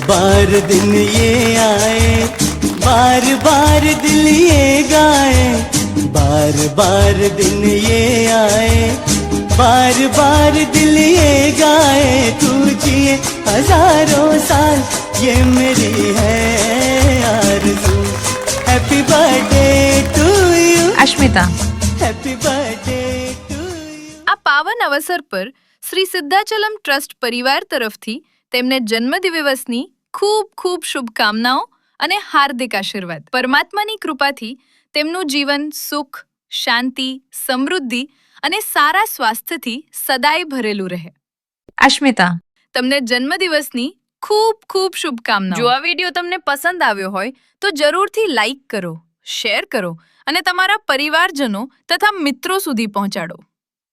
बार दिन ये आए, बार बार दिल ये गाए, बार बार दिन ये आए, बार बार दिल ये गाए, तू जिए हजारों साल ये मेरी है आरज़ू। Happy birthday to you Ashmita, happy birthday to you. આ પાવન અવસર પર શ્રી સિદ્ધાચલમ ટ્રસ્ટ પરિવાર તરફથી તેમને જન્મદિવસની ખૂબ ખૂબ શુભકામનાઓ અને હાર્દિક આશીર્વાદ। પરમાત્માની કૃપાથી તેમનું જીવન સુખ, શાંતિ, સમૃદ્ધિ અને સારા સ્વાસ્થ્યથી સદાય ભરેલું રહે। અશ્મિતા, તમને જન્મદિવસની ખૂબ ખૂબ શુભકામનાઓ। જો આ વિડીયો તમને પસંદ આવ્યો હોય તો જરૂરથી લાઈક કરો, શેર કરો અને તમારા પરિવારજનો તથા મિત્રો સુધી પહોંચાડો।